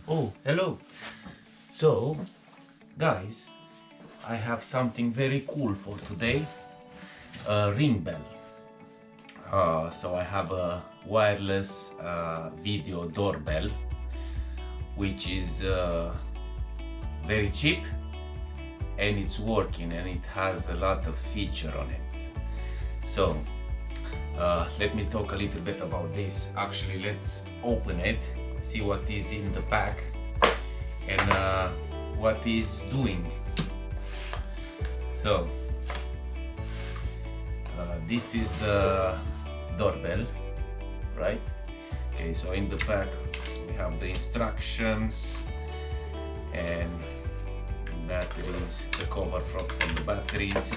Oh, hello. So, guys, I have something very cool for today. A ring bell. So I have a wireless video doorbell, which is very cheap and it's working and it has a lot of feature on it. So let me talk a little bit about this. Actually, let's open it, see what is in the pack and what is doing. So this is the doorbell, right? Okay, so in the pack we have the instructions and batteries, the cover for the batteries,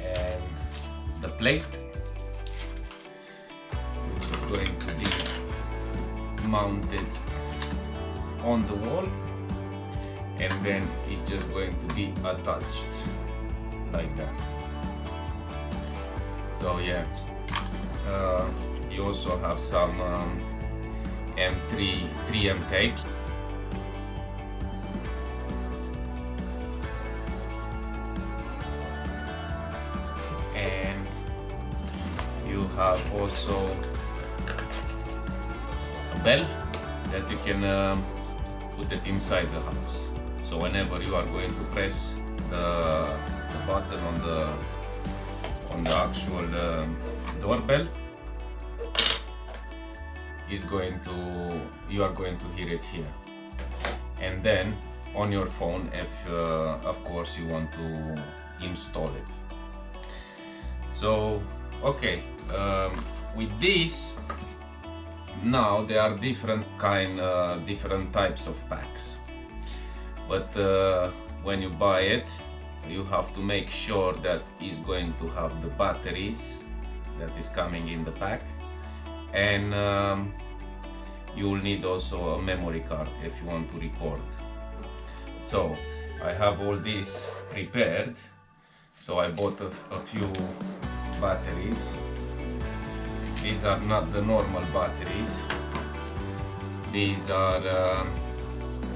and the plate, which is going to be mounted on the wall, and then it's just going to be attached like that. So yeah, you also have some M3 3M tapes. And you have also a bell that you can put it inside the house. So whenever you are going to press the button on the actual doorbell, you are going to hear it here. And then on your phone, if of course you want to install it. So okay, with this, now there are different types of packs, but when you buy it, you have to make sure that it's going to have the batteries that is coming in the pack, and you will need also a memory card if you want to record. So I have all this prepared. So I bought a few batteries. These are not the normal batteries. These are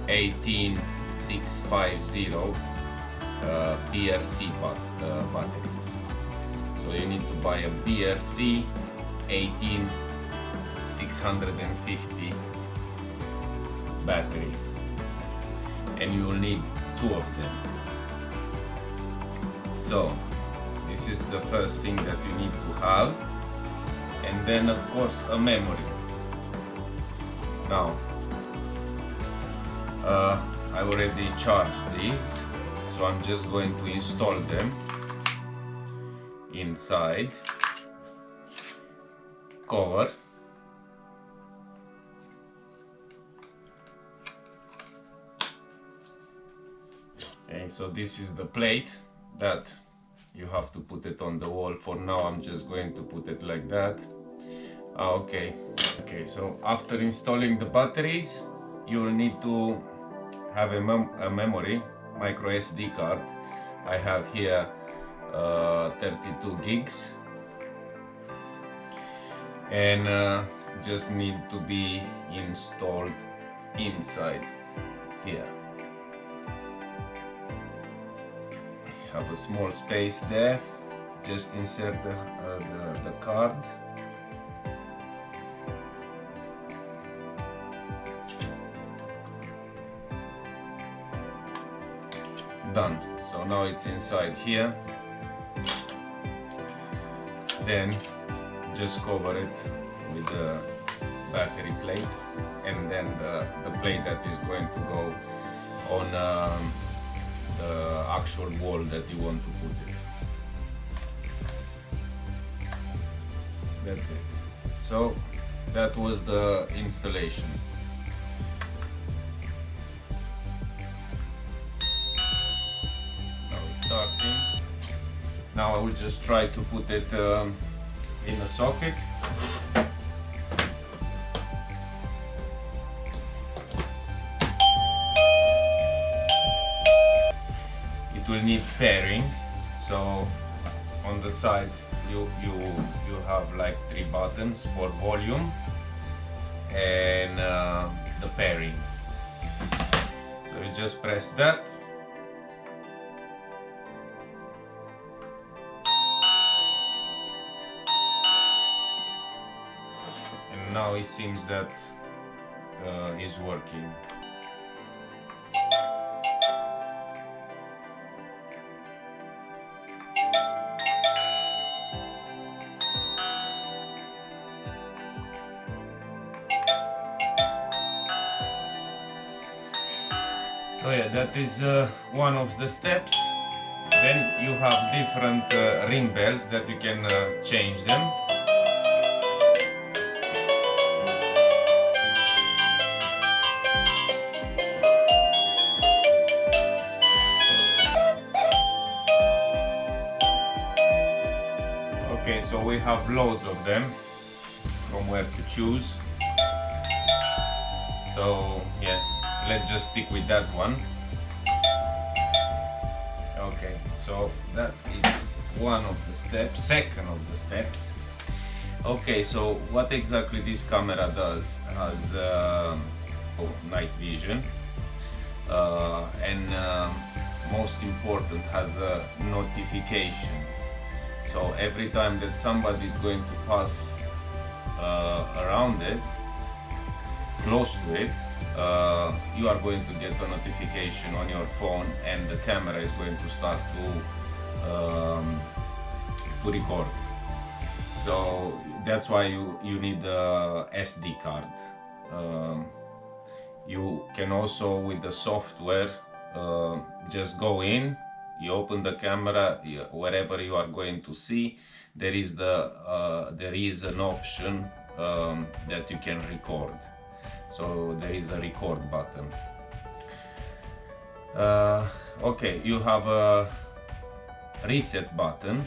18650 BRC batteries. So you need to buy a BRC 18650 battery, and you will need 2 of them. So this is the first thing that you need to have, and then of course a memory. Now I already charged these, so I'm just going to install them inside cover. Okay, so this is the plate that you have to put it on the wall. For now I'm just going to put it like that. Okay, so after installing the batteries, you will need to have a memory, micro SD card. I have here 32 gigs, and just need to be installed inside here. Have a small space there, just insert the card. Done. So now it's inside here. Then just cover it with the battery plate, and then the plate that is going to go on the actual wall that you want to put it. That's it. So that was the installation. Now it's starting. Now I will just try to put it in a socket. It will need pairing, so on the side you have like 3 buttons for volume, and the pairing. So you just press that. And now it seems that is working. So yeah, that is one of the steps. Then you have different ring bells that you can change them. Okay, so we have loads of them from where to choose. So yeah, let's just stick with that one. Okay, so that is one of the steps, second of the steps. Okay, so what exactly this camera does has night vision and most important, has a notification. So every time that somebody is going to pass around it, close to it, you are going to get a notification on your phone, and the camera is going to start to record. So that's why you need a SD card. You can also, with the software, just go in, you open the camera, wherever you are going to see, there is an option that you can record. So there is a record button. Okay, you have a reset button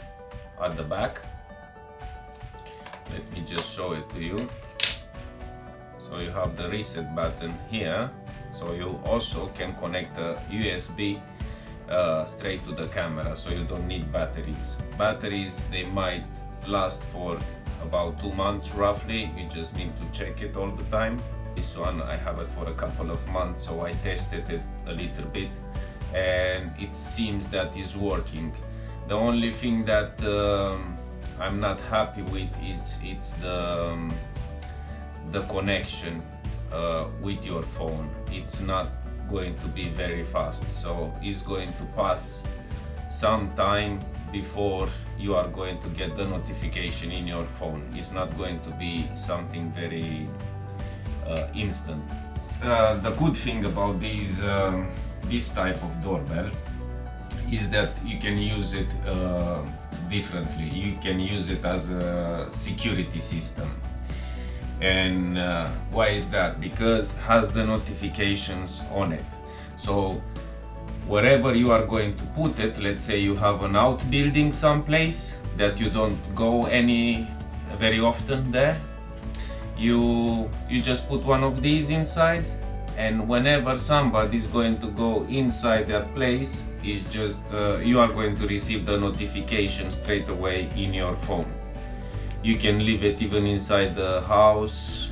at the back. Let me just show it to you. So you have the reset button here. So you also can connect a USB straight to the camera, so you don't need batteries. Batteries, they might last for about 2 months roughly. You just need to check it all the time. This one I have it for a couple of months, so I tested it a little bit and it seems that is working. The only thing that I'm not happy with is the connection with your phone. It's not going to be very fast, so it's going to pass some time before you are going to get the notification in your phone. It's not going to be something very instant. The good thing about this type of doorbell is that you can use it differently. You can use it as a security system. And why is that? Because it has the notifications on it. So wherever you are going to put it, let's say you have an outbuilding someplace that you don't go very often there, you just put one of these inside, and whenever somebody is going to go inside that place, it's just you are going to receive the notification straight away in your phone. You can leave it even inside the house,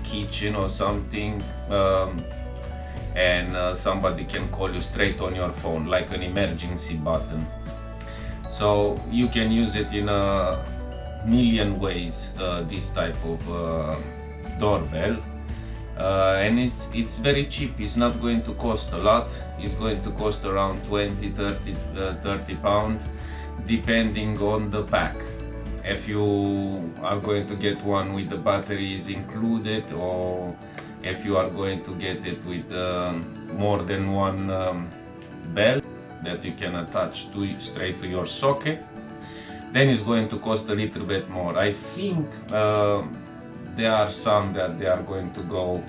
kitchen or something, and somebody can call you straight on your phone, like an emergency button. So you can use it in a million ways, this type of doorbell, and it's very cheap. It's not going to cost a lot. It's going to cost around 20-30 pounds, depending on the pack. If you are going to get one with the batteries included, or if you are going to get it with more than one bell that you can attach straight to your socket, then it's going to cost a little bit more. I think there are some that they are going to go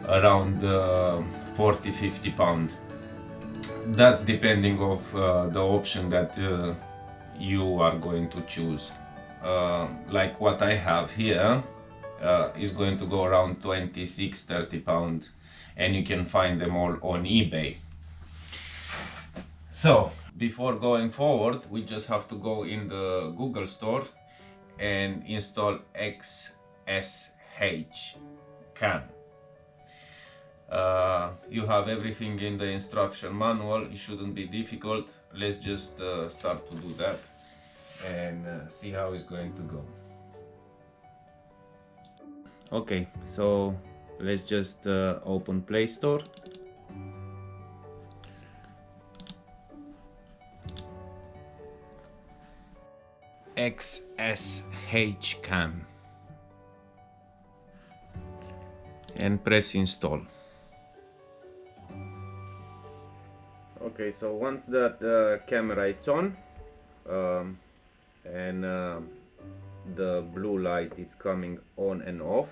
around 40-50 pounds. That's depending of the option that you are going to choose. Like what I have here is going to go around 26-30 pounds, and you can find them all on eBay. So before going forward, we just have to go in the Google Store and install XSH Cam. You have everything in the instruction manual. It shouldn't be difficult. Let's just start to do that and see how it's going to go. Okay, so let's just open Play Store. XSH Cam and press install. Okay, so once that camera is on and the blue light is coming on and off,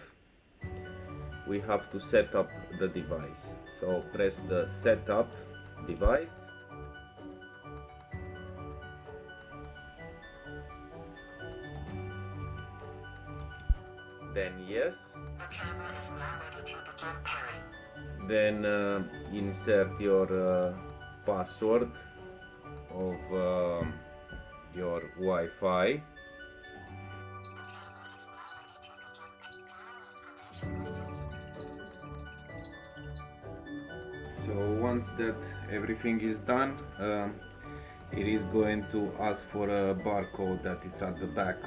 we have to set up the device. So press the setup device. Then yes. Then insert your password of your Wi-Fi. So once that everything is done, it is going to ask for a barcode that is at the back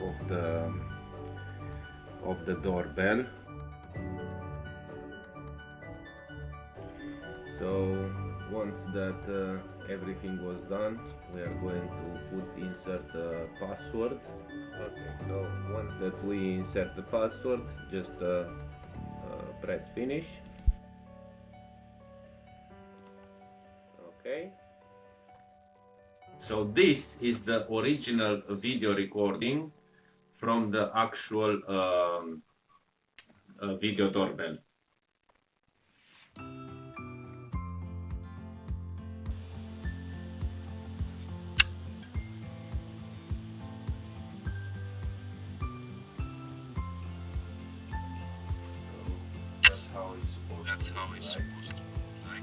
of the doorbell. So once that everything was done, we are going to insert the password. Okay, so once that we insert the password, just press finish. Okay. So this is the original video recording from the actual video doorbell. That's how it's supposed to look like.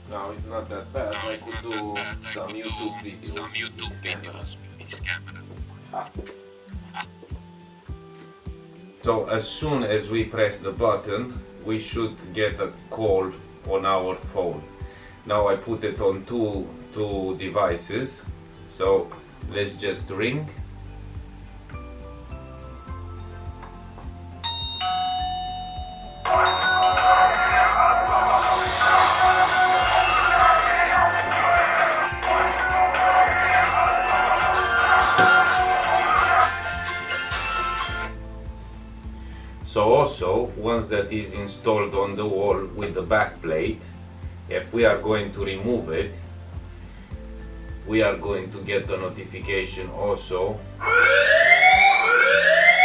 No, it's not that bad. I could do some YouTube videos with this camera. So as soon as we press the button, we should get a call on our phone. Now I put it on two devices. So let's just ring. So also, once that is installed on the wall with the back plate, if we are going to remove it, we are going to get the notification also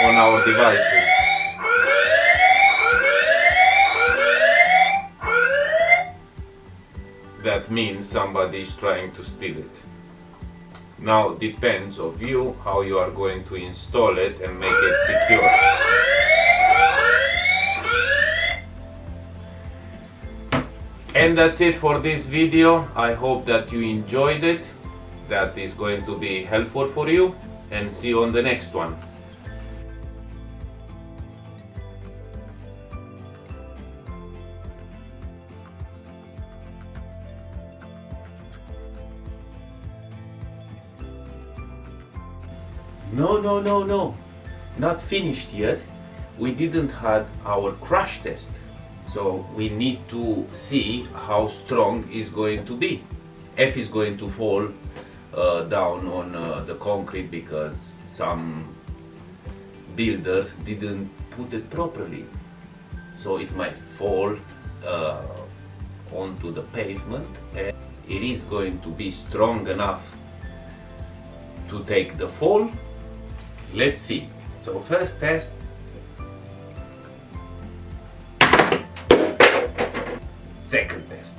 on our devices. That means somebody is trying to steal it. Now depends of you how you are going to install it and make it secure. And that's it for this video. I hope that you enjoyed it, that is going to be helpful for you, and see you on the next one. No, not finished yet. We didn't have our crash test. So we need to see how strong is going to be. If it's going to fall down on the concrete because some builders didn't put it properly. So it might fall onto the pavement, and it is going to be strong enough to take the fall. Let's see. So first test. Second test.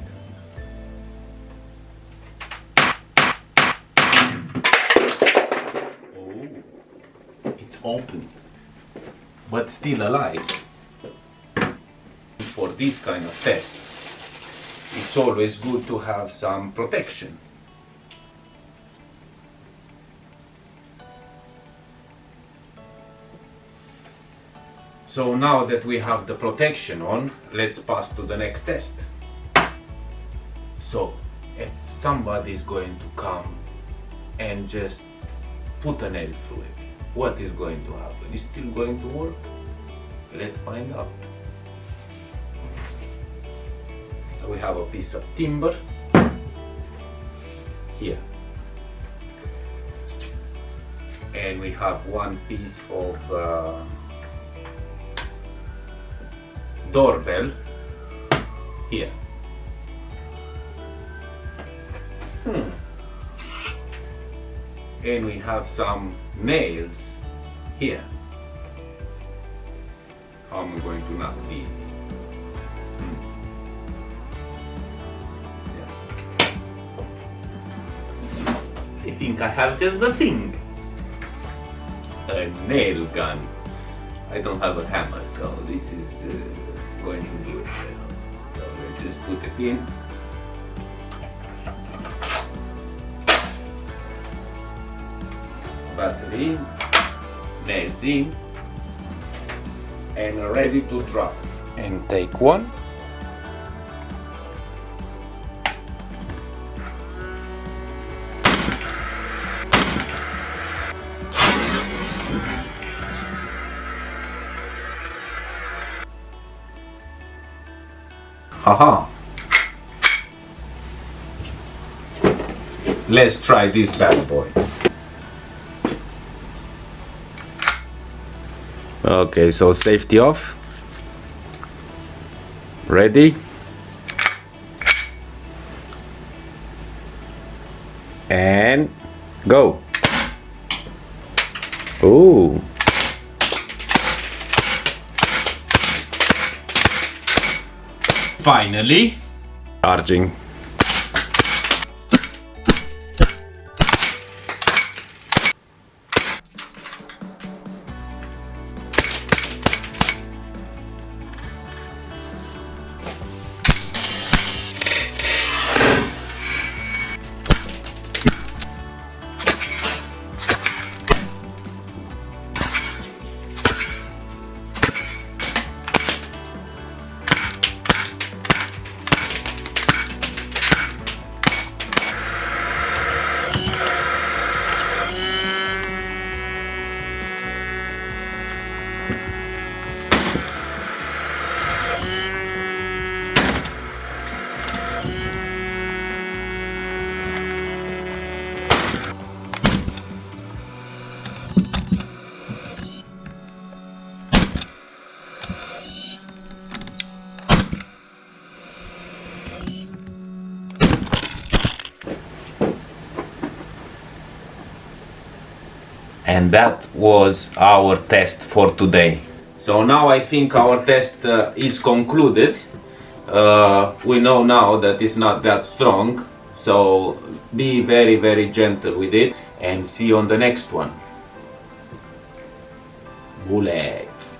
Oh, it's open, but still alive. For these kind of tests, it it's always good to have some protection. So now that we have the protection on, let's pass to the next test. So if somebody is going to come and just put a nail through it, what is going to happen? Is it still going to work? Let's find out. So we have a piece of timber here, and we have one piece of doorbell here. And we have some nails here. How am I going to knock these? I think I have just the thing. A nail gun. I don't have a hammer, so this is going to do it. So let's just put it in. Battery in, nails in, and ready to drop. And take one. Haha. Let's try this bad boy. Okay, so safety off. Ready? And go. Ooh. Finally, charging. And that was our test for today. So now I think our test is concluded. We know now that it's not that strong, so be very, very gentle with it, and see you on the next one. Bullets.